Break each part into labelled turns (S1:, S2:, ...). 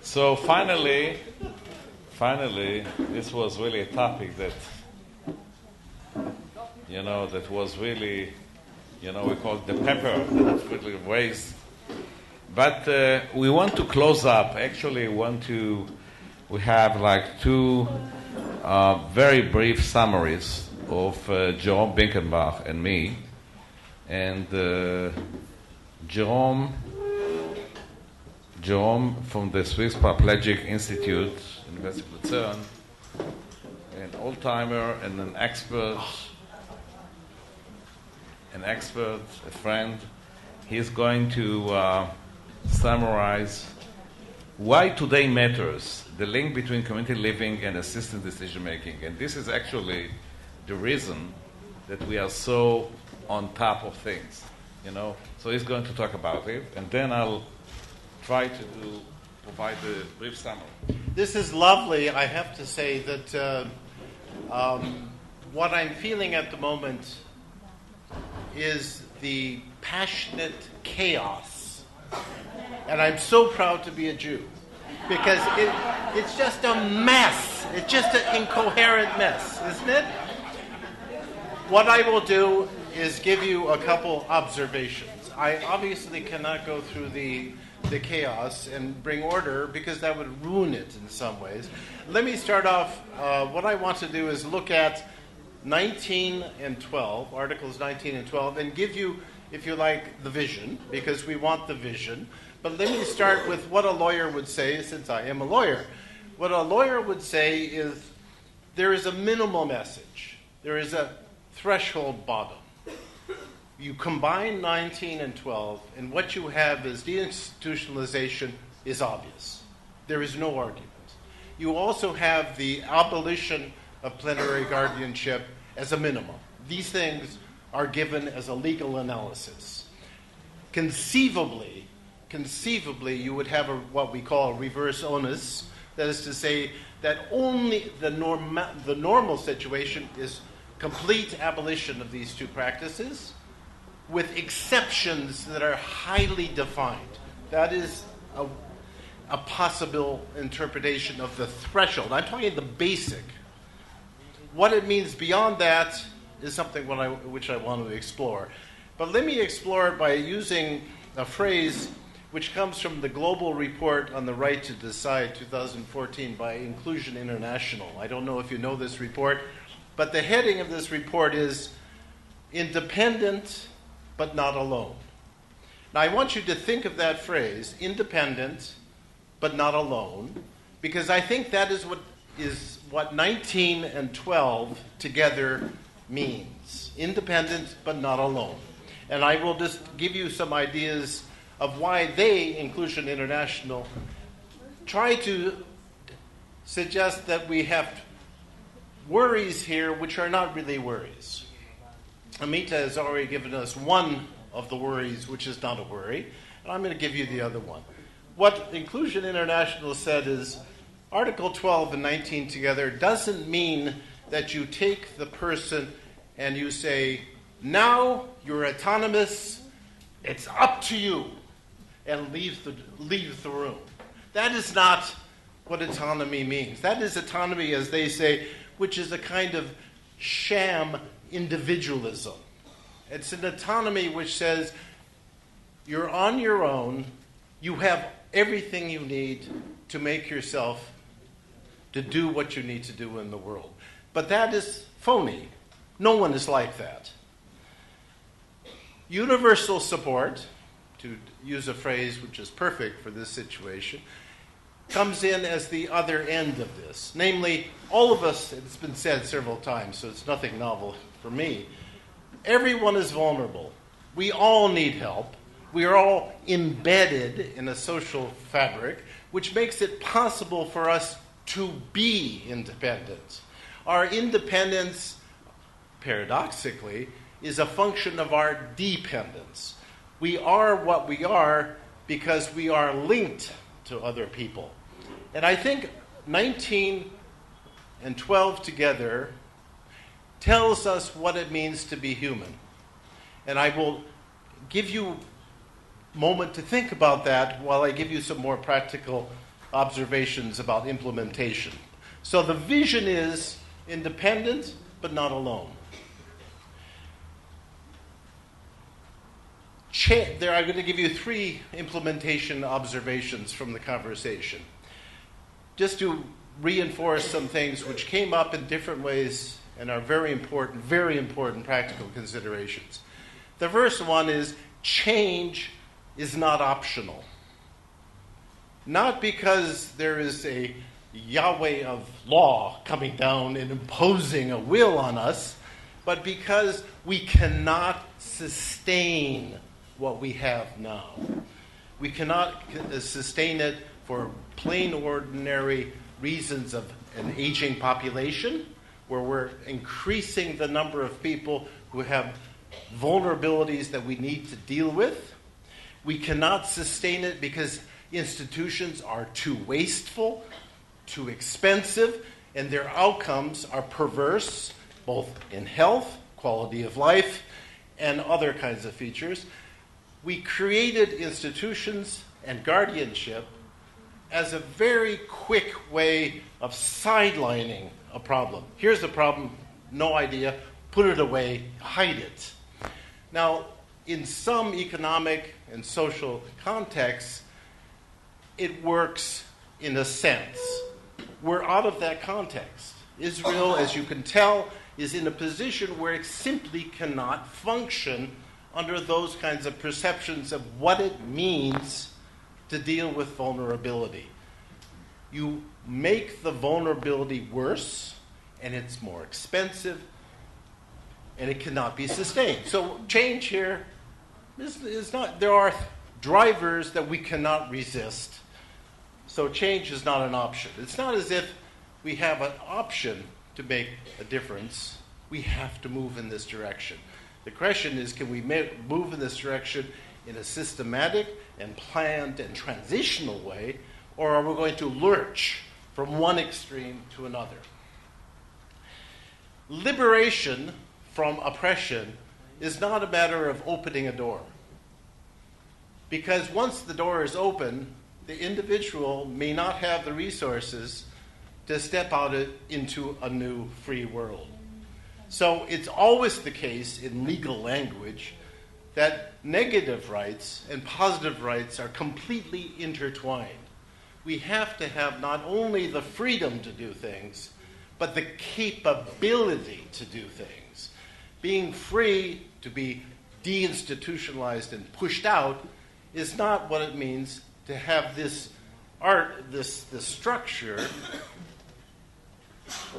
S1: So finally, this was really a topic that, that was really, we call it the pepper that really raised. But we want to close up. Actually, we have like two very brief summaries of Jérôme Binkenbach and me. And Jérôme from the Swiss Paraplegic Institute, University of Lucerne, an old-timer and an expert, a friend. He's going to summarize why today matters, the link between community living and assisted decision-making. And this is actually the reason that we are so on top of things, So he's going to talk about it, and then I'll try to provide the brief summary.
S2: This is lovely. I have to say that what I'm feeling at the moment is the passionate chaos. And I'm so proud to be a Jew because it's just a mess. It's just an incoherent mess, isn't it? What I will do is give you a couple observations. I obviously cannot go through the chaos and bring order because that would ruin it in some ways. Let me start off. What I want to do is look at 19 and 12, Articles 19 and 12, and give you, if you like, the vision, because we want the vision. But let me start with what a lawyer would say, since I am a lawyer. What a lawyer would say is there is a minimal message. There is a threshold bottom. You combine 19 and 12, and what you have is deinstitutionalization is obvious. There is no argument. You also have the abolition of plenary guardianship as a minimum. These things are given as a legal analysis. Conceivably, you would have what we call a reverse onus. That is to say that only the normal situation is complete abolition of these two practices, with exceptions that are highly defined. That is a possible interpretation of the threshold. I'm talking the basic. What it means beyond that is something which I want to explore. But let me explore it by using a phrase which comes from the Global Report on the Right to Decide 2014 by Inclusion International. I don't know if you know this report, but the heading of this report is Independent but Not Alone. Now I want you to think of that phrase, independent but not alone, because I think that is what 19 and 12 together means. Independent but not alone. And I will just give you some ideas of why they, Inclusion International, try to suggest that we have worries here which are not really worries. Amita has already given us one of the worries which is not a worry, and I'm going to give you the other one. What Inclusion International said is Article 12 and 19 together doesn't mean that you take the person and you say, now you're autonomous, it's up to you, and leave the room. That is not what autonomy means. That is autonomy, as they say, which is a kind of sham individualism. It's an autonomy which says you're on your own, you have everything you need to make yourself to do what you need to do in the world. But that is phony. No one is like that. Universal support, to use a phrase which is perfect for this situation, comes in as the other end of this. Namely, all of us, it's been said several times, so it's nothing novel for me, everyone is vulnerable. We all need help. We are all embedded in a social fabric, which makes it possible for us to be independent. Our independence, paradoxically, is a function of our dependence. We are what we are because we are linked to other people. And I think 19 and 12 together tells us what it means to be human. And I will give you a moment to think about that while I give you some more practical observations about implementation. So the vision is independent, but not alone. I'm going to give you 3 implementation observations from the conversation, just to reinforce some things which came up in different ways and are very important practical considerations. The first one is change is not optional. Not because there is a Yahweh of law coming down and imposing a will on us, but because we cannot sustain what we have now. We cannot sustain it for plain ordinary reasons of an aging population, where we're increasing the number of people who have vulnerabilities that we need to deal with. We cannot sustain it because institutions are too wasteful, too expensive, and their outcomes are perverse, both in health, quality of life, and other kinds of features. We created institutions and guardianship as a very quick way of sidelining a problem. Here's the problem, no idea, put it away, hide it. Now, in some economic and social contexts, it works in a sense. We're out of that context. Israel, as you can tell, is in a position where it simply cannot function under those kinds of perceptions of what it means to deal with vulnerability. You make the vulnerability worse, and it's more expensive, and it cannot be sustained. So change here is not, there are drivers that we cannot resist. So change is not an option. It's not as if we have an option to make a difference. We have to move in this direction. The question is, can we move in this direction in a systematic and planned and transitional way, or are we going to lurch from one extreme to another? Liberation from oppression is not a matter of opening a door. Because once the door is open, the individual may not have the resources to step out into a new free world. So it's always the case in legal language that negative rights and positive rights are completely intertwined. We have to have not only the freedom to do things, but the capability to do things. Being free to be deinstitutionalized and pushed out is not what it means to have this structure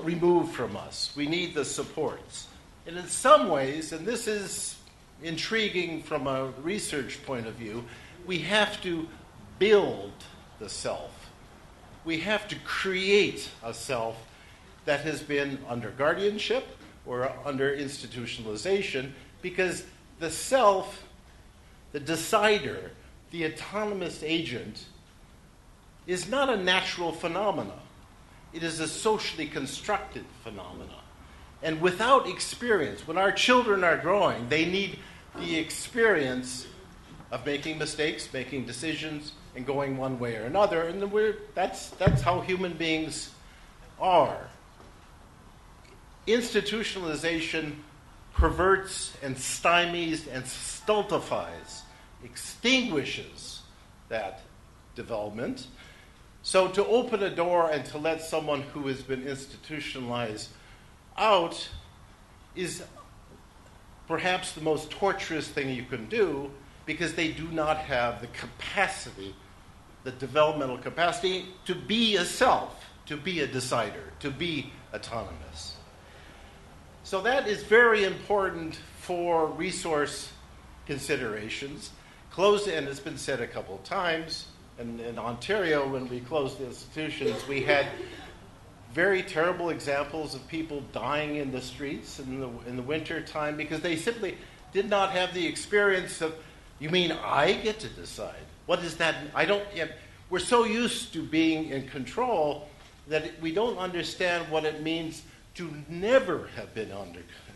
S2: removed from us. We need the supports. And in some ways, and this is intriguing from a research point of view, we have to build the self. We have to create a self that has been under guardianship or under institutionalization, because the self, the decider, the autonomous agent, is not a natural phenomenon. It is a socially constructed phenomenon. And without experience, when our children are growing, they need the experience of making mistakes, making decisions, and going one way or another. And that's how human beings are. Institutionalization perverts and stymies and stultifies, extinguishes that development. So to open a door and to let someone who has been institutionalized out is perhaps the most torturous thing you can do, because they do not have the capacity, the developmental capacity, to be a self, to be a decider, to be autonomous. So that is very important for resource considerations. And it's been said a couple of times, and in Ontario, when we closed the institutions, we had very terrible examples of people dying in the streets in the winter time because they simply did not have the experience of, you mean I get to decide? What is that? We're so used to being in control that we don't understand what it means to never have been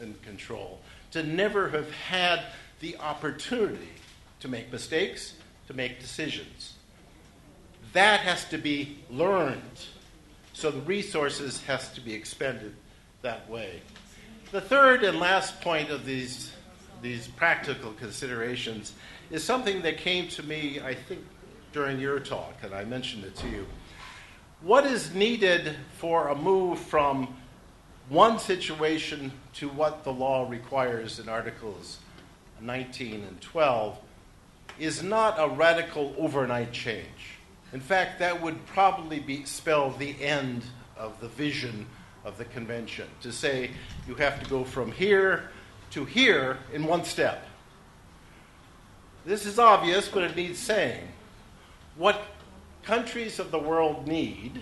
S2: in control, to never have had the opportunity to make mistakes, to make decisions. that has to be learned. So the resources has to be expended that way. The third and last point of these practical considerations is something that came to me, I think, during your talk, and I mentioned it to you. What is needed for a move from one situation to what the law requires in Articles 19 and 12 is not a radical overnight change. In fact, that would probably spell the end of the vision of the convention, to say you have to go from here to here in one step. This is obvious, but it needs saying. What countries of the world need,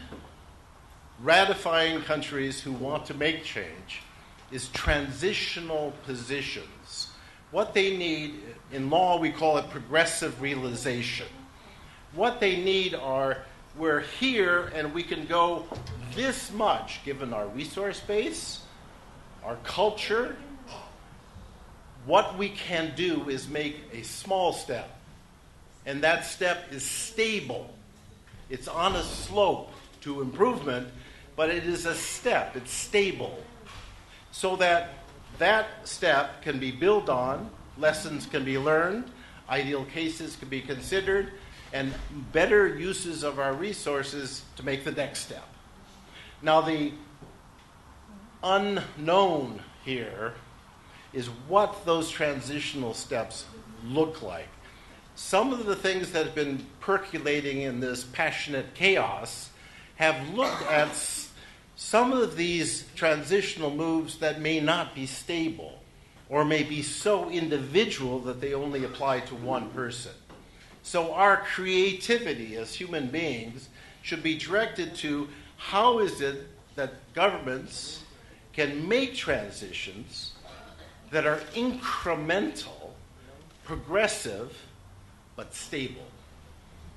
S2: ratifying countries who want to make change, is transitional positions. What they need, in law we call it progressive realization. What they need are, we're here and we can go this much, given our resource base, our culture. What we can do is make a small step. And that step is stable. It's on a slope to improvement, but it is a step. It's stable. So that step can be built on, lessons can be learned, ideal cases can be considered, and better uses of our resources to make the next step. Now, the unknown here is what those transitional steps look like. Some of the things that have been percolating in this passionate chaos have looked at some of these transitional moves that may not be stable or may be so individual that they only apply to one person. So our creativity as human beings should be directed to how is it that governments can make transitions that are incremental, progressive, but stable.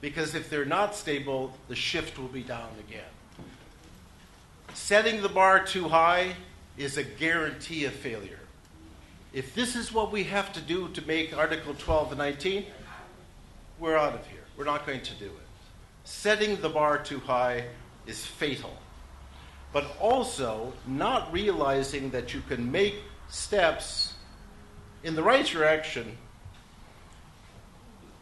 S2: Because if they're not stable, the shift will be down again. Setting the bar too high is a guarantee of failure. If this is what we have to do to make Article 12 and 19, we're out of here. We're not going to do it. Setting the bar too high is fatal. But also not realizing that you can make steps in the right direction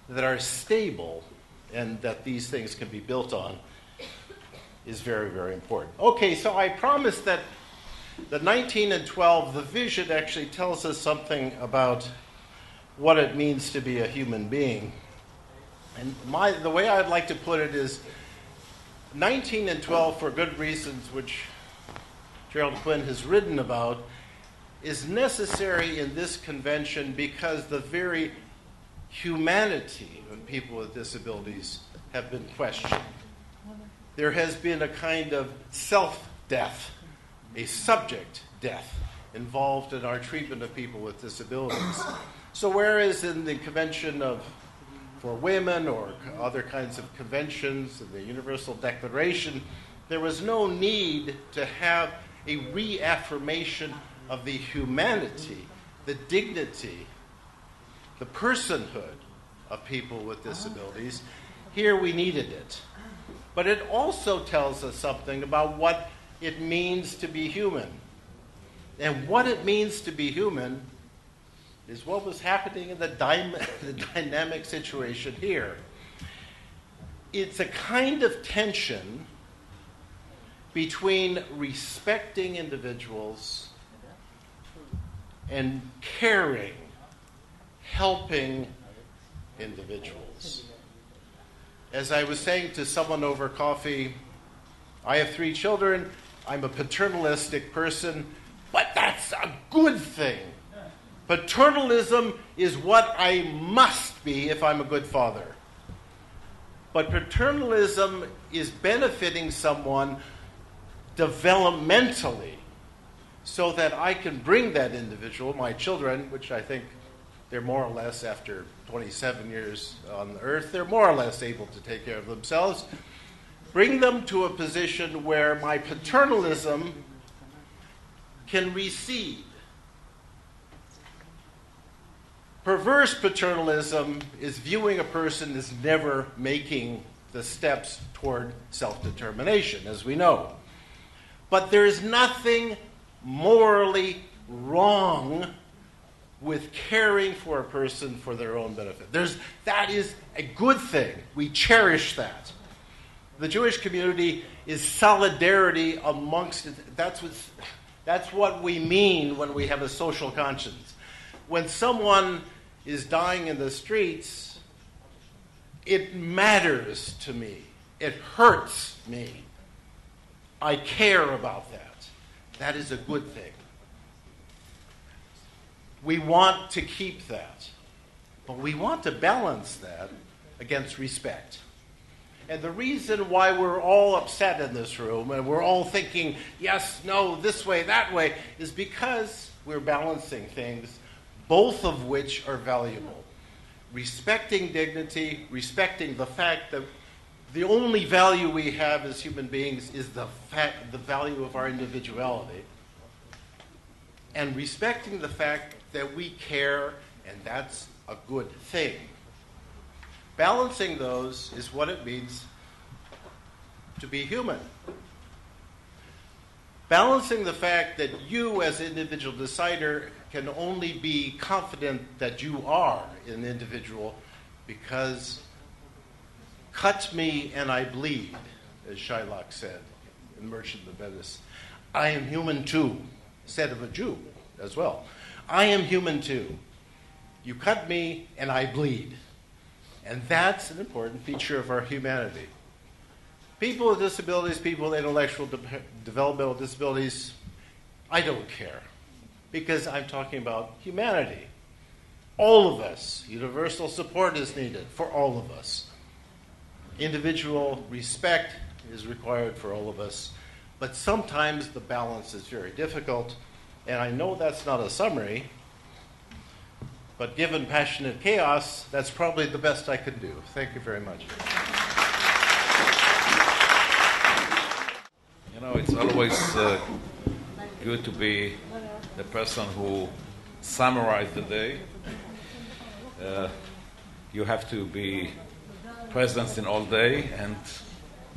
S2: that are stable and that these things can be built on is very, very important. Okay, so I promised that the 19 and 12, the vision actually tells us something about what it means to be a human being. And the way I'd like to put it is 19 and 12, for good reasons, which Gerald Quinn has written about, is necessary in this convention because the very humanity of people with disabilities have been questioned. There has been a kind of self-death, a subject death, involved in our treatment of people with disabilities. So whereas in the Convention for Women or other kinds of conventions, and the Universal Declaration, there was no need to have a reaffirmation of the humanity, the dignity, the personhood of people with disabilities. Here we needed it. But it also tells us something about what it means to be human. And what it means to be human is what was happening in the dynamic situation here. It's a kind of tension between respecting individuals and caring, helping individuals. As I was saying to someone over coffee, I have 3 children, I'm a paternalistic person, but that's a good thing. Paternalism is what I must be if I'm a good father. But paternalism is benefiting someone developmentally so that I can bring that individual, my children, which I think they're more or less, after 27 years on the earth, they're more or less able to take care of themselves, bring them to a position where my paternalism can recede. Perverse paternalism is viewing a person as never making the steps toward self-determination, as we know. But there's nothing morally wrong with caring for a person for their own benefit. That is a good thing. We cherish that. The Jewish community is solidarity amongst it. That's what we mean when we have a social conscience. When someone is dying in the streets, it matters to me. It hurts me. I care about that. That is a good thing. We want to keep that, but we want to balance that against respect. And the reason why we're all upset in this room and we're all thinking, yes, no, this way, that way, is because we're balancing things, both of which are valuable. Respecting dignity, respecting the fact that the only value we have as human beings is the value of our individuality, and respecting the fact that we care, and that's a good thing. Balancing those is what it means to be human. Balancing the fact that you as an individual decider can only be confident that you are an individual because cut me and I bleed, as Shylock said in Merchant of Venice. I am human too, said of a Jew as well. I am human too. You cut me and I bleed. And that's an important feature of our humanity. People with disabilities, people with intellectual developmental disabilities, I don't care. Because I'm talking about humanity. All of us. Universal support is needed for all of us. Individual respect is required for all of us. But sometimes the balance is very difficult. And I know that's not a summary, but given passionate chaos, that's probably the best I could do. Thank you very much.
S1: You know, it's always good to be the person who summarizes the day. You have to be present in all day and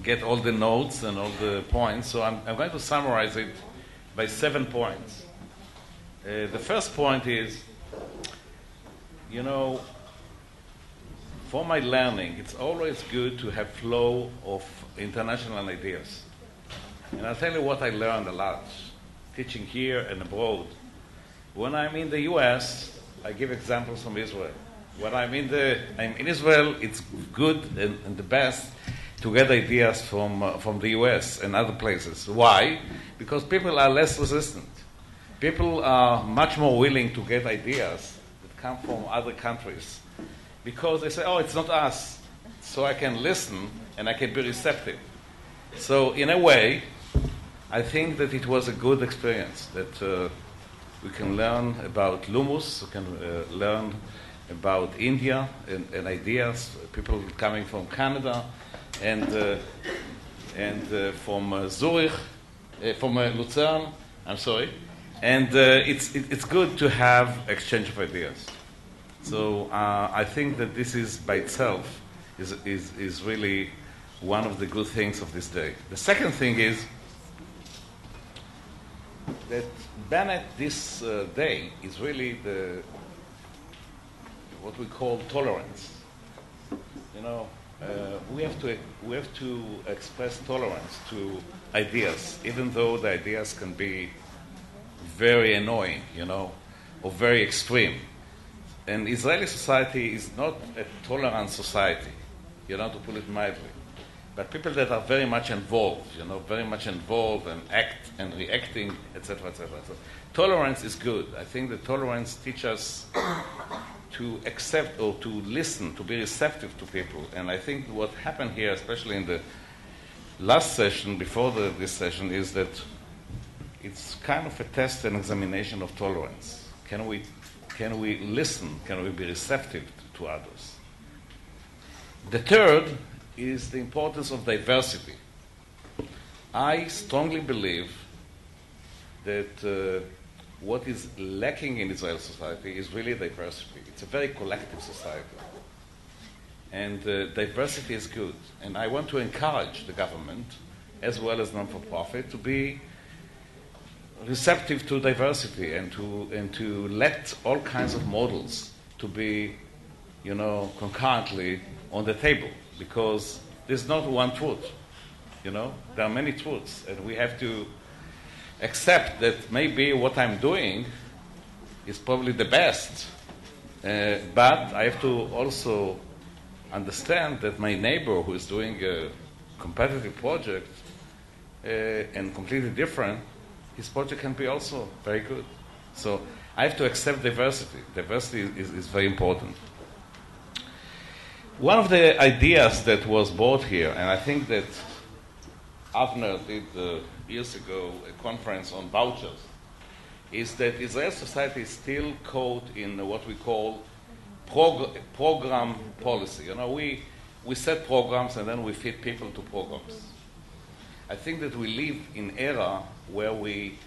S1: get all the notes and all the points. So I'm going to summarize it by 7 points. The first point is, you know, for my learning, it's always good to have flow of international ideas. And I'll tell you what I learned a lot, teaching here and abroad. When I'm in the US, I give examples from Israel. When I'm in Israel, it's good and the best to get ideas from the US and other places. Why? Because people are less resistant. People are much more willing to get ideas that come from other countries because they say, oh, it's not us. So I can listen and I can be receptive. So in a way, I think that it was a good experience that we can learn about Lumus, we can learn about India and ideas, people coming from Canada and from Zurich, from Lucerne, I'm sorry. And it's good to have exchange of ideas. So I think that this is by itself is really one of the good things of this day. The second thing is that Bennett this day is really what we call tolerance. You know, we have to express tolerance to ideas, even though the ideas can be very annoying, you know, or very extreme. And Israeli society is not a tolerant society, you know, to put it mildly. But people that are very much involved, you know, very much involved and act and reacting, etc., etc. So tolerance is good. I think that tolerance teaches us to accept or to listen, to be receptive to people. And I think what happened here, especially in the last session, before this session, is that it's kind of a test and examination of tolerance. Can we listen? Can we be receptive to others? The third is the importance of diversity. I strongly believe that what is lacking in Israeli society is really diversity. It's a very collective society. And diversity is good. And I want to encourage the government, as well as non-for-profit, to be receptive to diversity and to let all kinds of models to be, concurrently on the table, because there's not one truth. There are many truths, and we have to accept that maybe what I'm doing is probably the best, but I have to also understand that my neighbor who is doing a competitive project and completely different, his project can be also very good. So I have to accept diversity. Diversity is very important. One of the ideas that was brought here, and I think that Avner did years ago a conference on vouchers, is that Israel society is still caught in what we call program policy. We set programs and then we fit people to programs. I think that we live in an era where we,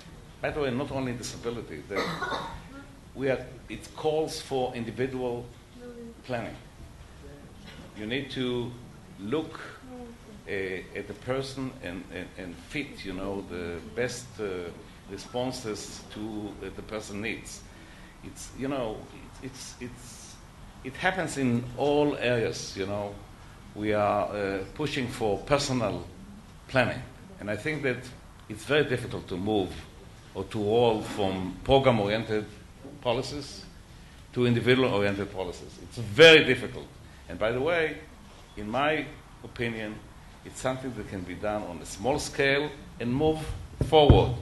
S1: by the way, not only disability, that it calls for individual planning. You need to look at the person and fit, the best responses to the person needs. It happens in all areas. We are pushing for personal planning, and I think that it's very difficult to move or to roll from program-oriented policies to individual-oriented policies. It's very difficult. And by the way, in my opinion, it's something that can be done on a small scale and move forward.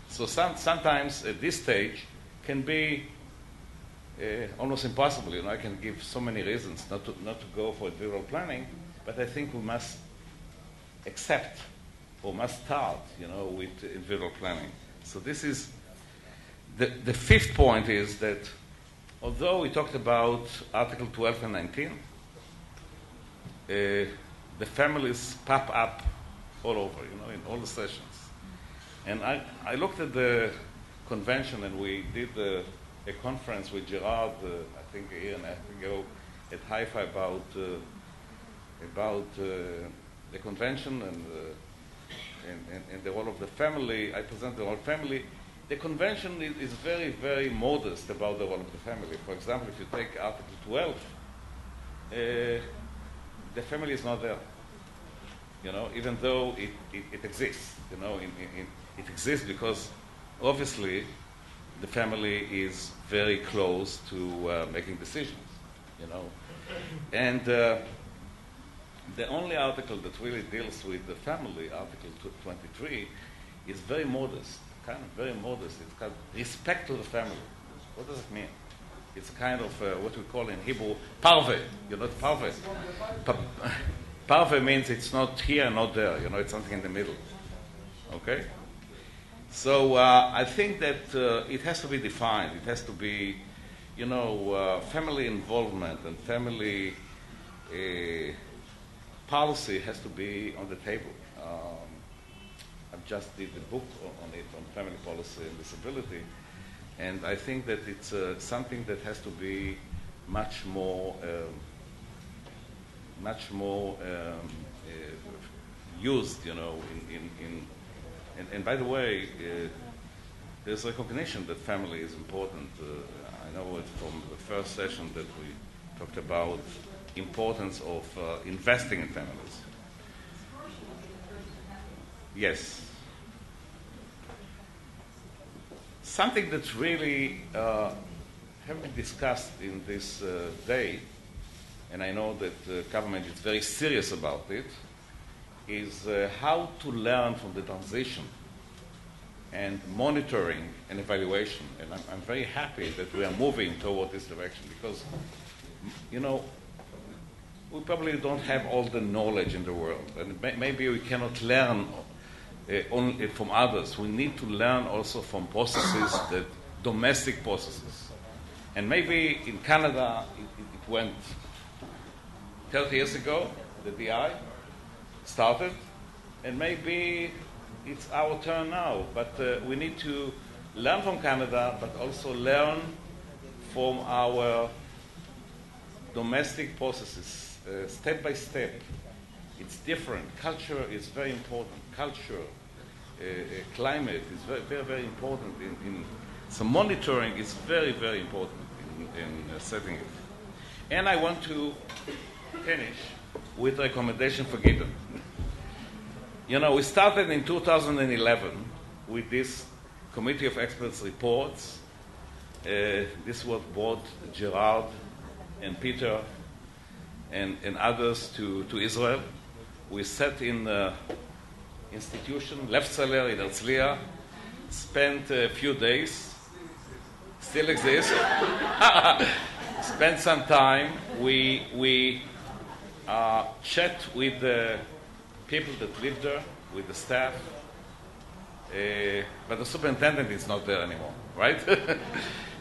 S1: So sometimes at this stage can be almost impossible. I can give so many reasons not to go for individual planning, but I think we must accept or must start, with individual planning. So this is the fifth point is that although we talked about Article 12 and 19, the families pop up all over, in all the sessions. And I looked at the convention, and we did a conference with Gerard, I think a year and a half ago, at Haifa about the convention and the role of the family. I presented the role of family. The convention is very, very modest about the role of the family. For example, if you take Article 12, the family is not there, even though it exists. It exists because obviously the family is very close to making decisions, And the only article that really deals with the family, Article 23, is very modest, kind of very modest. It's called respect to the family. What does it mean? It's kind of what we call in Hebrew, parve. Parve. Parve means it's not here, not there. It's something in the middle. Okay? So I think that it has to be defined. It has to be, family involvement and family policy has to be on the table. I've just did a book on it, on family policy and disability. And I think that it's something that has to be much more used, and by the way, there's recognition that family is important. I know it from the first session that we talked about importance of investing in families. Yes. Something that's really haven't been discussed in this day, and I know that the government is very serious about it, is how to learn from the transition and monitoring and evaluation. And I'm very happy that we are moving toward this direction because, we probably don't have all the knowledge in the world. And maybe we cannot learn only from others. We need to learn also from processes, domestic processes. And maybe in Canada, it went 30 years ago, the DI started, and maybe it's our turn now. But we need to learn from Canada, but also learn from our domestic processes, step by step. It's different. Culture is very important. Culture, climate is very, very, very important. So monitoring is very, very important in setting it. And I want to finish with a recommendation for Gideon. You know, we started in 2011 with this Committee of Experts reports. This was brought Gerard and Peter and others to Israel. We sat in institution, Lefzeller in Herzliya, spent a few days, still exists, spent some time. We chat with the people that live there, with the staff, but the superintendent is not there anymore, right?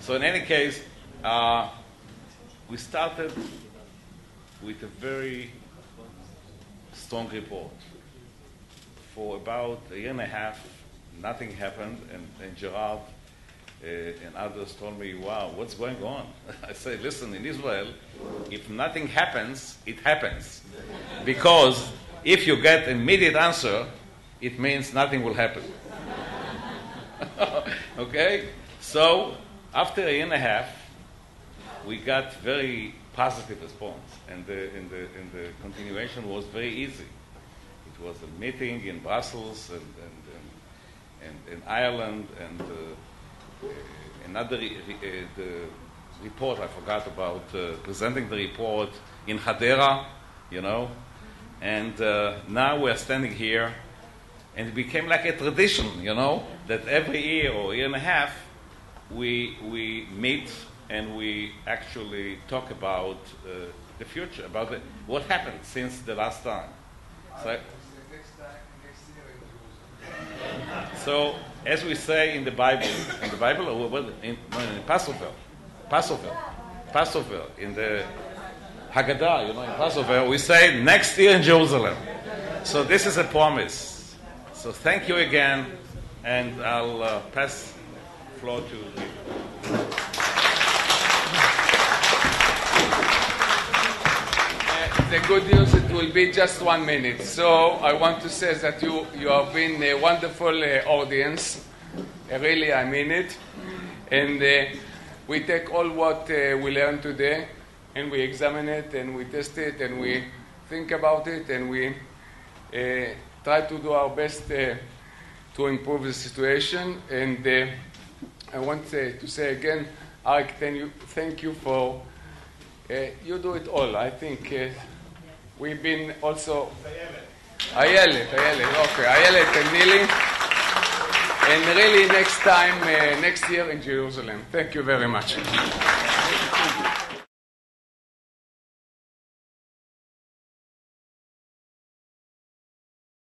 S1: So in any case, we started with a very strong report. For about a year and a half, nothing happened, and Gerard and others told me, wow, what's going on? I said, listen, in Israel, if nothing happens, it happens. Because if you get an immediate answer, it means nothing will happen. Okay? So, after a year and a half, we got very positive response, and the continuation was very easy. It was a meeting in Brussels and in Ireland, and another the report I forgot about, presenting the report in Hadera, you know, and now we're standing here, and it became like a tradition, you know, that every year or year and a half we meet and we actually talk about the future, about what happened since the last time. So, as we say in the Bible, or in Passover, in the Haggadah, you know, in Passover, we say next year in Jerusalem. So this is a promise. So thank you again, and I'll pass the floor to you.
S3: The good news, it will be just 1 minute. So I want to say that you have been a wonderful audience. Really, I mean it. And we take all what we learned today, and we examine it, and we test it, and we think about it, and we try to do our best to improve the situation. And I want to say again, Arik, thank you for, you do it all. I think we've been also... Ayelet, okay. Ayelet and Nili. And really next time, next year in Jerusalem. Thank you very much.